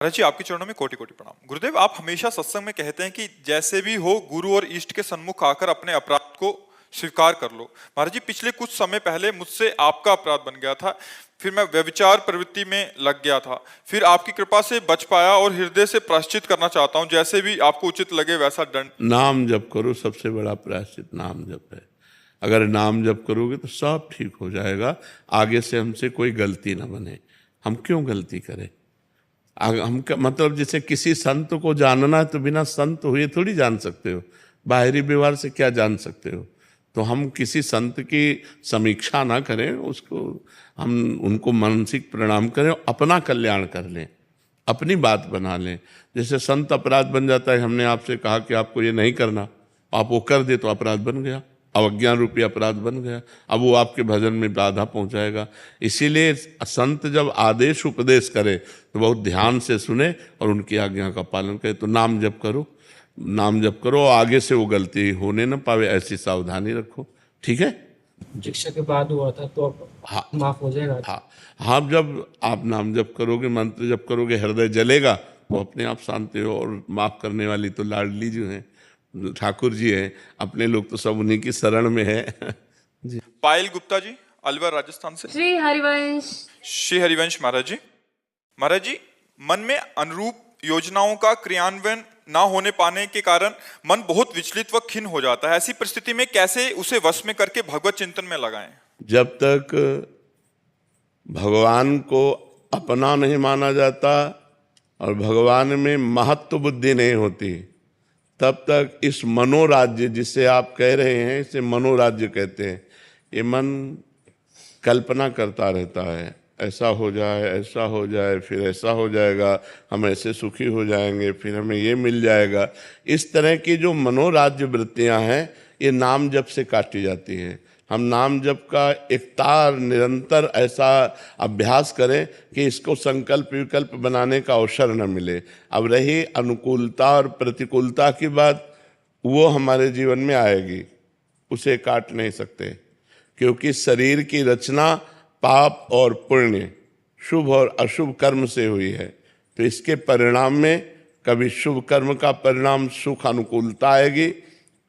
महाराज जी, आपके चरणों में कोटि कोटि प्रणाम। गुरुदेव, आप हमेशा सत्संग में कहते हैं कि जैसे भी हो गुरु और इष्ट के सन्मुख आकर अपने अपराध को स्वीकार कर लो। महाराज जी, पिछले कुछ समय पहले मुझसे आपका अपराध बन गया था, फिर मैं व्यभिचार प्रवृत्ति में लग गया था, फिर आपकी कृपा से बच पाया और हृदय से प्रायश्चित करना चाहता हूँ, जैसे भी आपको उचित लगे वैसा दंड। नाम जप करो, सबसे बड़ा प्रायश्चित नाम जप है। अगर नाम जप करोगे तो सब ठीक हो जाएगा। आगे से हमसे कोई गलती ना बने। हम क्यों गलती करें? हम मतलब जैसे किसी संत को जानना है तो बिना संत हुए थोड़ी जान सकते हो। बाहरी व्यवहार से क्या जान सकते हो? तो हम किसी संत की समीक्षा ना करें, उसको हम उनको मानसिक प्रणाम करें, अपना कल्याण कर लें, अपनी बात बना लें। जैसे संत अपराध बन जाता है, हमने आपसे कहा कि आपको ये नहीं करना, आप वो कर दे तो अपराध बन गया, अवज्ञा रूपी अपराध बन गया। अब वो आपके भजन में बाधा पहुंचाएगा। इसीलिए संत जब आदेश उपदेश करे तो बहुत ध्यान से सुने और उनकी आज्ञा का पालन करे। तो नाम जप करो, नाम जप करो, आगे से वो गलती होने न पावे, ऐसी सावधानी रखो। ठीक है? शिक्षा के बाद हुआ था तो अब हाँ, माफ हो जाएगा। हाँ, जब आप नाम जप करोगे, मंत्र जप करोगे, हृदय जलेगा तो अपने आप शांति हो। और माफ करने वाली तो लाडली जो है ठाकुर जी है, अपने लोग तो सब उन्हीं की शरण में है। जी। पायल गुप्ता जी, अलवर राजस्थान से। श्री हरिवंश। श्री हरिवंश महाराज जी। महाराज जी, मन में अनुरूप योजनाओं का क्रियान्वयन ना होने पाने के कारण मन बहुत विचलित व खिन्न हो जाता है। ऐसी परिस्थिति में कैसे उसे वश में करके भगवत चिंतन में लगाएं? जब तक भगवान को अपना नहीं माना जाता और भगवान में महत्व बुद्धि नहीं होती, तब तक इस मनोराज्य जिसे आप कह रहे हैं, इसे मनोराज्य कहते हैं। ये मन कल्पना करता रहता है, ऐसा हो जाए, ऐसा हो जाए, फिर ऐसा हो जाएगा, हम ऐसे सुखी हो जाएंगे, फिर हमें ये मिल जाएगा। इस तरह की जो मनोराज्य वृत्तियां हैं, ये नाम जप से काटी जाती हैं। हम नाम जप का एक तार निरंतर ऐसा अभ्यास करें कि इसको संकल्प विकल्प बनाने का अवसर न मिले। अब रही अनुकूलता और प्रतिकूलता की बात, वो हमारे जीवन में आएगी, उसे काट नहीं सकते, क्योंकि शरीर की रचना पाप और पुण्य, शुभ और अशुभ कर्म से हुई है। तो इसके परिणाम में कभी शुभ कर्म का परिणाम सुख अनुकूलता आएगी,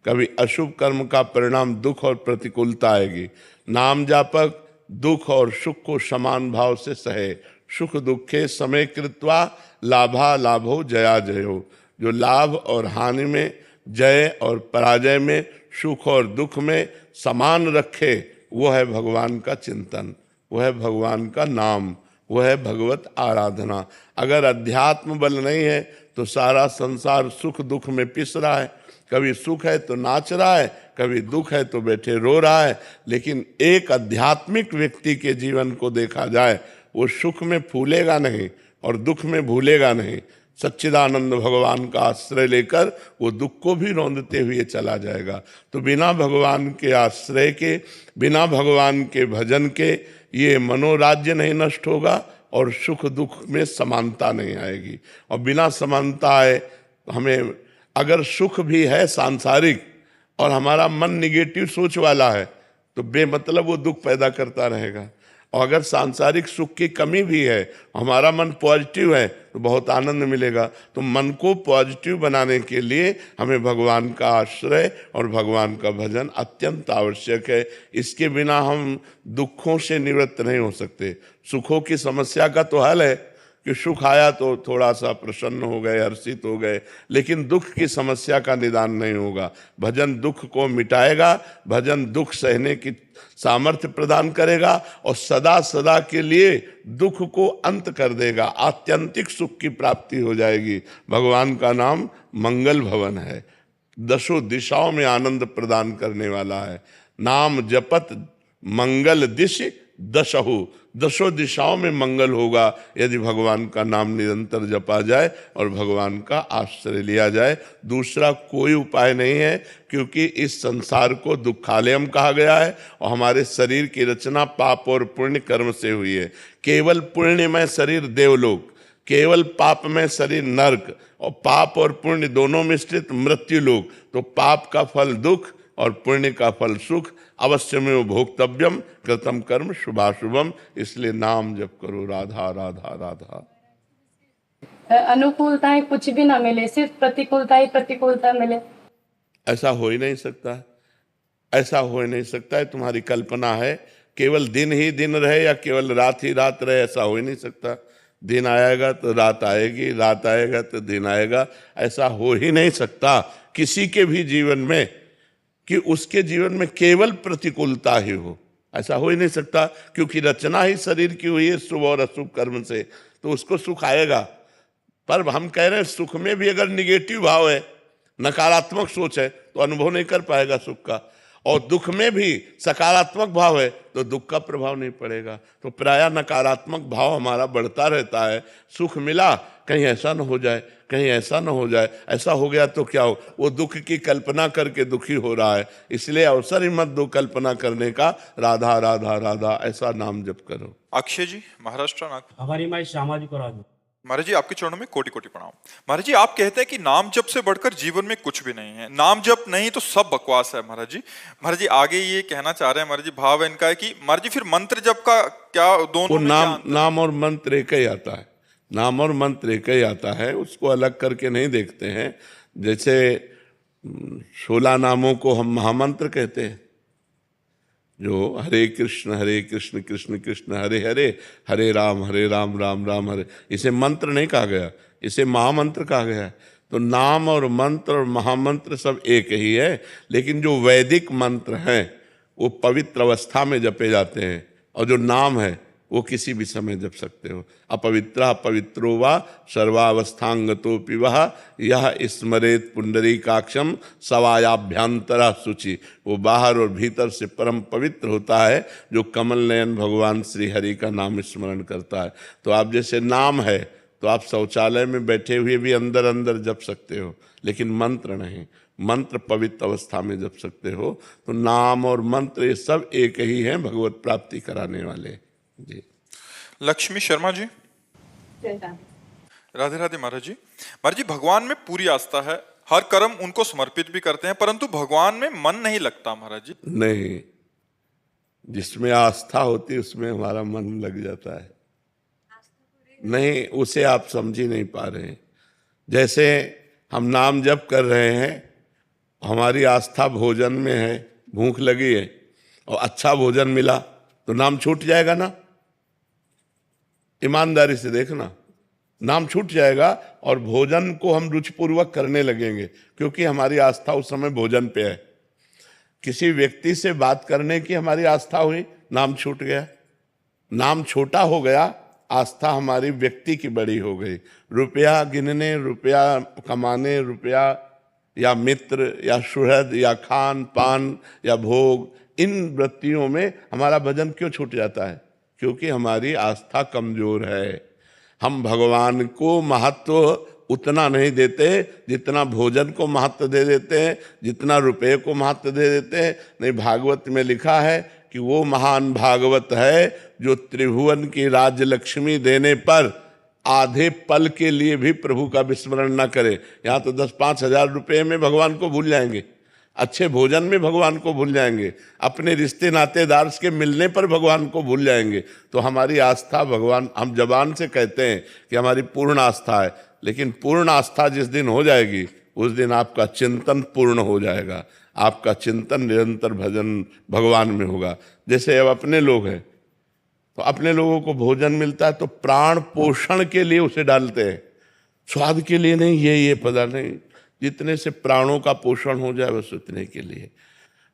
कभी अशुभ कर्म का परिणाम दुख और प्रतिकूलता आएगी। नाम जापक दुख और सुख को समान भाव से सहे। सुख दुखे समय कृत्वा लाभा लाभो जया जयो। जो लाभ और हानि में, जय और पराजय में, सुख और दुख में समान रखे, वो है भगवान का चिंतन, वो है भगवान का नाम, वो है भगवत आराधना। अगर अध्यात्म बल नहीं है तो सारा संसार सुख दुख में पिस रहा है। कभी सुख है तो नाच रहा है, कभी दुख है तो बैठे रो रहा है। लेकिन एक आध्यात्मिक व्यक्ति के जीवन को देखा जाए, वो सुख में फूलेगा नहीं और दुख में भूलेगा नहीं। सच्चिदानंद भगवान का आश्रय लेकर वो दुख को भी रौंदते हुए चला जाएगा। तो बिना भगवान के आश्रय के, बिना भगवान के भजन के ये मनोराज्य नहीं नष्ट होगा और सुख दुख में समानता नहीं आएगी। और बिना समानता आए, हमें अगर सुख भी है सांसारिक और हमारा मन निगेटिव सोच वाला है तो बेमतलब वो दुख पैदा करता रहेगा। और अगर सांसारिक सुख की कमी भी है, हमारा मन पॉजिटिव है, तो बहुत आनंद मिलेगा। तो मन को पॉजिटिव बनाने के लिए हमें भगवान का आश्रय और भगवान का भजन अत्यंत आवश्यक है। इसके बिना हम दुखों से निवृत्त नहीं हो सकते। सुखों की समस्या का तो हल है कि सुख आया तो थोड़ा सा प्रसन्न हो गए, हर्षित हो गए, लेकिन दुख की समस्या का निदान नहीं होगा। भजन दुख को मिटाएगा, भजन दुख सहने की सामर्थ्य प्रदान करेगा और सदा सदा के लिए दुख को अंत कर देगा। आत्यंतिक सुख की प्राप्ति हो जाएगी। भगवान का नाम मंगल भवन है, दसों दिशाओं में आनंद प्रदान करने वाला है। नाम जपत मंगल दिश दशहु, दसों दिशाओं में मंगल होगा यदि भगवान का नाम निरंतर जपा जाए और भगवान का आश्रय लिया जाए। दूसरा कोई उपाय नहीं है, क्योंकि इस संसार को दुखालयम कहा गया है और हमारे शरीर की रचना पाप और पुण्य कर्म से हुई है। केवल पुण्यमय शरीर देवलोक, केवल पापमय शरीर नरक, और पाप और पुण्य दोनों मिश्रित मृत्यु लोक। तो पाप का फल दुख और पुण्य का फल सुख। अवश्यमेव भोक्तव्यम कृतम कर्म शुभाशुभम। इसलिए नाम जप करो, राधा राधा राधा। अनुकूलताएं कुछ भी ना मिले, सिर्फ प्रतिकूलता ही प्रतिकूलता मिले। ऐसा हो ही नहीं सकता, ऐसा हो ही नहीं सकता है। तुम्हारी कल्पना है केवल दिन ही दिन रहे या केवल रात ही रात रहे, ऐसा हो ही नहीं सकता। दिन आएगा तो रात आएगी, रात आएगा तो दिन आएगा, ऐसा हो ही नहीं सकता किसी के भी जीवन में कि उसके जीवन में केवल प्रतिकूलता ही हो, ऐसा हो ही नहीं सकता। क्योंकि रचना ही शरीर की हुई है शुभ और अशुभ कर्म से, तो उसको सुख आएगा। पर हम कह रहे हैं सुख में भी अगर निगेटिव भाव है, नकारात्मक सोच है, तो अनुभव नहीं कर पाएगा सुख का। और दुख में भी सकारात्मक भाव है तो दुख का प्रभाव नहीं पड़ेगा। तो प्रायः नकारात्मक भाव हमारा बढ़ता रहता है। सुख मिला, कहीं ऐसा न हो जाए, कहीं ऐसा न हो जाए, ऐसा हो गया तो क्या हो, वो दुख की कल्पना करके दुखी हो रहा है। इसलिए अवसर ही मत दो कल्पना करने का, राधा राधा राधा ऐसा नाम जप करो। अक्षय जी, महाराष्ट्र नागपुर। हमारी माई श्यामा जी को राजू। महाराज जी, आपके चरणों में कोटि कोटि प्रणाम। महाराज जी, आप कहते हैं कि नाम जप से बढ़कर जीवन में कुछ भी नहीं है, नाम जप नहीं तो सब बकवास है। महाराज जी आगे ये कहना चाह रहे हैं, महाराज जी भाव इनका है कि महाराज जी फिर मंत्र जप का क्या, दोनों वो में क्या नाम अंतर है? नाम और मंत्र एक ही आता है, नाम और मंत्र एक ही आता है, उसको अलग करके नहीं देखते हैं। जैसे 16 नामों को हम महामंत्र कहते हैं, जो हरे कृष्ण कृष्ण कृष्ण हरे हरे, हरे राम राम राम हरे, इसे मंत्र नहीं कहा गया, इसे महामंत्र कहा गया है। तो नाम और मंत्र और महामंत्र सब एक ही है, लेकिन जो वैदिक मंत्र हैं वो पवित्र अवस्था में जपे जाते हैं, और जो नाम है वो किसी भी समय जप सकते हो। अपवित्र पवित्रो वा सर्वावस्थांगतोपि वह यह स्मरेत पुंडरीकाक्षम सवायाभ्यंतरा शुचि। वो बाहर और भीतर से परम पवित्र होता है जो कमल नयन भगवान श्री हरि का नाम स्मरण करता है। तो आप जैसे नाम है तो आप शौचालय में बैठे हुए भी अंदर अंदर जप सकते हो, लेकिन मंत्र नहीं, मंत्र पवित्र अवस्था में जप सकते हो। तो नाम और मंत्र ये सब एक ही हैं, भगवत प्राप्ति कराने वाले जी। लक्ष्मी शर्मा जी, राधे राधे। महाराज जी भगवान में पूरी आस्था है, हर कर्म उनको समर्पित भी करते हैं, परंतु भगवान में मन नहीं लगता। महाराज जी नहीं, जिसमें आस्था होती है उसमें हमारा मन लग जाता है। नहीं, उसे आप समझ ही नहीं पा रहे हैं। जैसे हम नाम जप कर रहे हैं, हमारी आस्था भोजन में है, भूख लगी है और अच्छा भोजन मिला तो नाम छूट जाएगा ना। ईमानदारी से देखना, नाम छूट जाएगा और भोजन को हम रुचिपूर्वक करने लगेंगे, क्योंकि हमारी आस्था उस समय भोजन पे है। किसी व्यक्ति से बात करने की हमारी आस्था हुई, नाम छूट गया, नाम छोटा हो गया, आस्था हमारी व्यक्ति की बड़ी हो गई। रुपया गिनने, रुपया कमाने, रुपया या मित्र या सुहृद या खान पान या भोग, इन वृत्तियों में हमारा भजन क्यों छूट जाता है? क्योंकि हमारी आस्था कमजोर है। हम भगवान को महत्व उतना नहीं देते जितना भोजन को महत्व दे देते हैं, जितना रुपये को महत्व दे देते हैं। नहीं, भागवत में लिखा है कि वो महान भागवत है जो त्रिभुवन की राजलक्ष्मी देने पर आधे पल के लिए भी प्रभु का विस्मरण न करे। यहाँ तो 10-5 हजार रुपये में भगवान को भूल जाएंगे, अच्छे भोजन में भगवान को भूल जाएंगे, अपने रिश्ते नातेदार के मिलने पर भगवान को भूल जाएंगे। तो हमारी आस्था भगवान, हम जबान से कहते हैं कि हमारी पूर्ण आस्था है, लेकिन पूर्ण आस्था जिस दिन हो जाएगी उस दिन आपका चिंतन पूर्ण हो जाएगा, आपका चिंतन निरंतर भजन भगवान में होगा। जैसे अब अपने लोग हैं तो अपने लोगों को भोजन मिलता है तो प्राण पोषण के लिए उसे डालते हैं, स्वाद के लिए नहीं, ये पदार्थ नहीं, जितने से प्राणों का पोषण हो जाए बस उतने के लिए।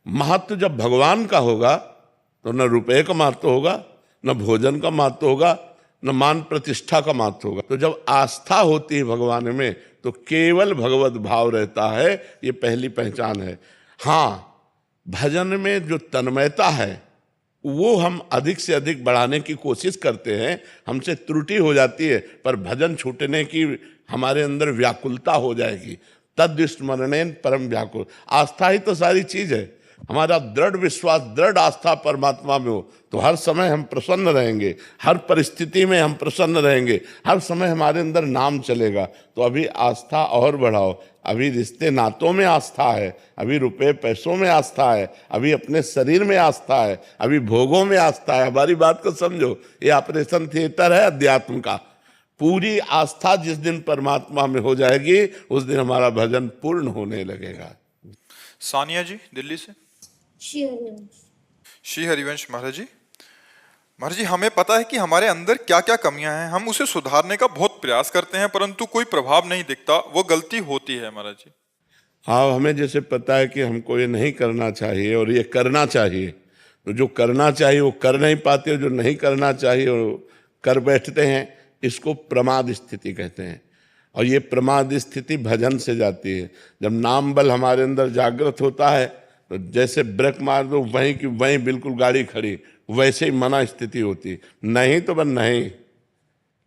महत्व जब भगवान का होगा तो न रुपए का महत्व होगा, न भोजन का महत्व होगा, न मान प्रतिष्ठा का महत्व होगा। तो जब आस्था होती है भगवान में तो केवल भगवत भाव रहता है, ये पहली पहचान है। हाँ, भजन में जो तन्मयता है वो हम अधिक से अधिक बढ़ाने की कोशिश करते हैं, हमसे त्रुटि हो जाती है, पर भजन छूटने की हमारे अंदर व्याकुलता हो जाएगी। तद स्मरणेन परम व्याकुल। आस्था ही तो सारी चीज है। हमारा दृढ़ विश्वास, दृढ़ आस्था परमात्मा में हो तो हर समय हम प्रसन्न रहेंगे, हर परिस्थिति में हम प्रसन्न रहेंगे, हर समय हमारे अंदर नाम चलेगा। तो अभी आस्था और बढ़ाओ। अभी रिश्ते नातों में आस्था है, अभी रुपए पैसों में आस्था है, अभी अपने शरीर में आस्था है, अभी भोगों में आस्था है। हमारी बात को समझो, ये ऑपरेशन थिएटर है अध्यात्म का। पूरी आस्था जिस दिन परमात्मा में हो जाएगी उस दिन हमारा भजन पूर्ण होने लगेगा। सानिया जी दिल्ली से। श्री हरिवंश महाराज जी। महाराज जी, हमें पता है कि हमारे अंदर क्या क्या कमियां हैं, हम उसे सुधारने का बहुत प्रयास करते हैं परंतु कोई प्रभाव नहीं दिखता, वो गलती होती है महाराज जी। हाँ, हमें जैसे पता है कि हमको ये नहीं करना चाहिए और ये करना चाहिए, तो जो करना चाहिए वो कर नहीं पाते, जो नहीं करना चाहिए वो कर बैठते हैं, इसको प्रमाद स्थिति कहते हैं। और ये प्रमाद स्थिति भजन से जाती है। जब नाम बल हमारे अंदर जागृत होता है तो जैसे ब्रेक मार दो वहीं की वहीं बिल्कुल गाड़ी खड़ी, वैसे ही मना स्थिति होती। नहीं तो बस नहीं,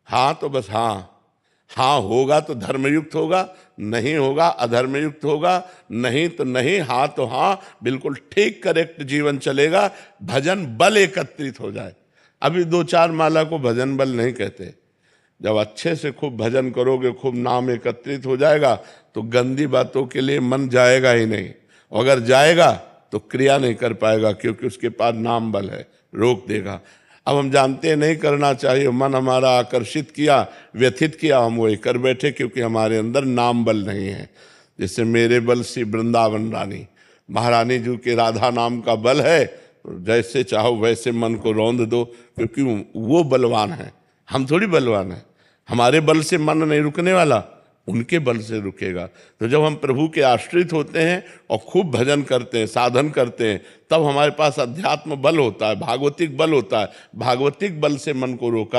हाँ तो बस हाँ, हाँ होगा तो धर्मयुक्त होगा, नहीं होगा अधर्मयुक्त होगा, नहीं तो नहीं, हाँ तो हाँ, बिल्कुल ठीक करेक्ट जीवन चलेगा। भजन बल एकत्रित हो जाए। अभी 2-4 माला को भजन बल नहीं कहते। जब अच्छे से खूब भजन करोगे, खूब नाम एकत्रित हो जाएगा तो गंदी बातों के लिए मन जाएगा ही नहीं। अगर जाएगा तो क्रिया नहीं कर पाएगा क्योंकि उसके पास नाम बल है, रोक देगा। अब हम जानते हैं नहीं करना चाहिए, मन हमारा आकर्षित किया, व्यथित किया, हम वही कर बैठे क्योंकि हमारे अंदर नाम बल नहीं है। जैसे मेरे बल से वृंदावन रानी, महारानी जी के राधा नाम का बल है, तो जैसे चाहो वैसे मन को रौंद दो क्योंकि वो बलवान है, हम थोड़ी बलवान हैं। हमारे बल से मन नहीं रुकने वाला, उनके बल से रुकेगा। तो जब हम प्रभु के आश्रित होते हैं और खूब भजन करते हैं, साधन करते हैं, तब हमारे पास अध्यात्म बल होता है, भागवतिक बल होता है। भागवतिक बल से मन को रोका